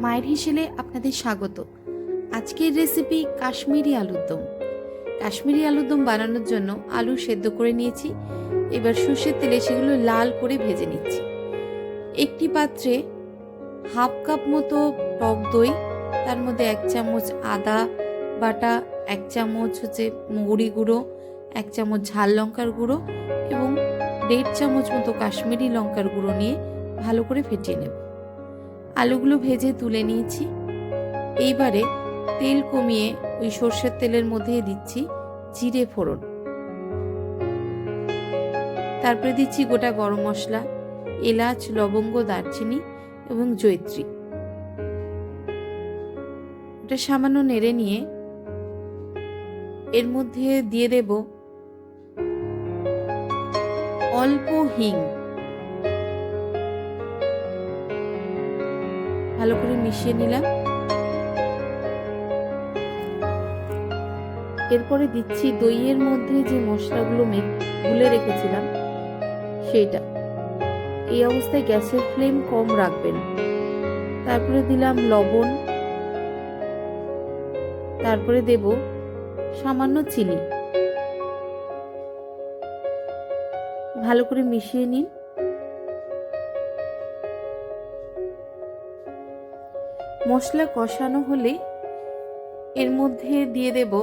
মায়ের হিসেলে আপনাদের স্বাগত। আজকের রেসিপি কাশ্মীরি আলুর দম। কাশ্মীরি আলুর দম বানানোর জন্য আলু সেদ্ধ করে নিয়েছি। এবার সর্ষের তেলে সেগুলো লাল করে ভেজে নিচ্ছি। একটি পাত্রে হাফ কাপ মতো টক দই, তার মধ্যে 1 চামচ আদা বাটা, 1 চামচ মৌরি গুঁড়ো, 1 চামচ ঝাল লঙ্কার গুঁড়ো এবং 1.5 চামচ মতো কাশ্মীরি লঙ্কার গুঁড়ো নিয়ে ভালো করে ফেটিয়ে নেব। আলুগুলো ভেজে তুলে নিয়েছি। এইবারে তেল কমিয়ে ওই সর্ষের তেলের মধ্যে দিচ্ছি জিরে ফোড়ন, তারপরে দিচ্ছি গোটা গরম মশলা, এলাচ, লবঙ্গ, দারচিনি এবং জয়িত্রী। ওটা সামান্য নেড়ে নিয়ে এর মধ্যে দিয়ে দেব অল্প হিং। ভালো করে মিশিয়ে নিলাম। এরপরে দিচ্ছি দইয়ের মধ্যে যে মশলাগুলো গুলে রেখেছিলাম সেটা। এই অবস্থায় গ্যাসের ফ্লেম কম রাখবেন। তারপরে দিলাম লবণ, তারপরে দেব সামান্য চিনি। ভালো করে মিশিয়ে নিন। মশলা কষানো হলে এর মধ্যে দিয়ে দেব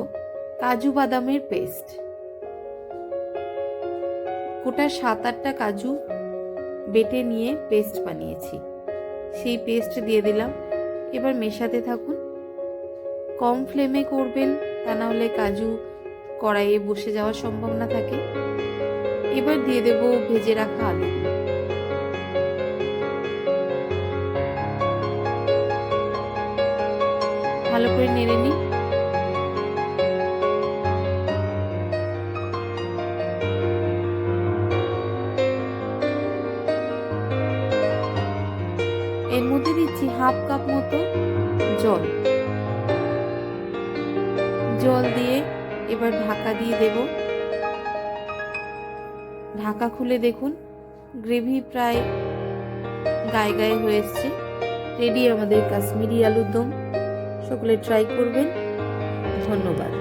কাজু বাদামের পেস্ট। গোটা 7-8টা কাজু বেটে নিয়ে পেস্ট বানিয়েছি, সেই পেস্ট দিয়ে দিলাম। এবার মেশাতে থাকুন। কম ফ্লেমে করবেন, তা না হলে কাজু কড়াইয়ে বসে যাওয়ার সম্ভাবনা থাকে। এবার দিয়ে দেব ভেজে রাখা আলুগুলো। ভালো করে নেড়ে নিন। এর মধ্যে দিচ্ছি হাফ কাপ মতো জল। জল দিয়ে এবার ঢাকা দিয়ে দেব। ঢাকা খুলে দেখুন গ্রেভি প্রায় গায়ে গায়ে হয়ে এসছে। রেডি আমাদের কাশ্মীরি আলুর দম। সকলে ট্রাই করবেন। ধন্যবাদ।